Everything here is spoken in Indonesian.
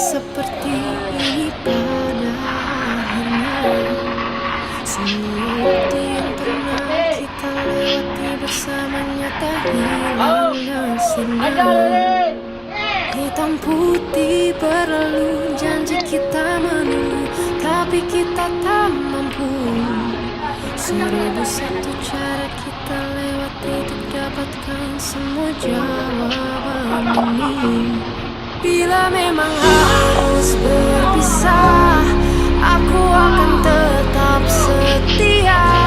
seperti ini pada akhirnya. Semua waktu yang pernah kita lewati bersamanya tak hilang hasilnya. Hitam putih berlalu, janji kita menunggu, tapi kita tak mampu. 1001 cara kita lewati untuk dapatkan semua jawaban ini. Bila memang harus berpisah, aku akan tetap setia.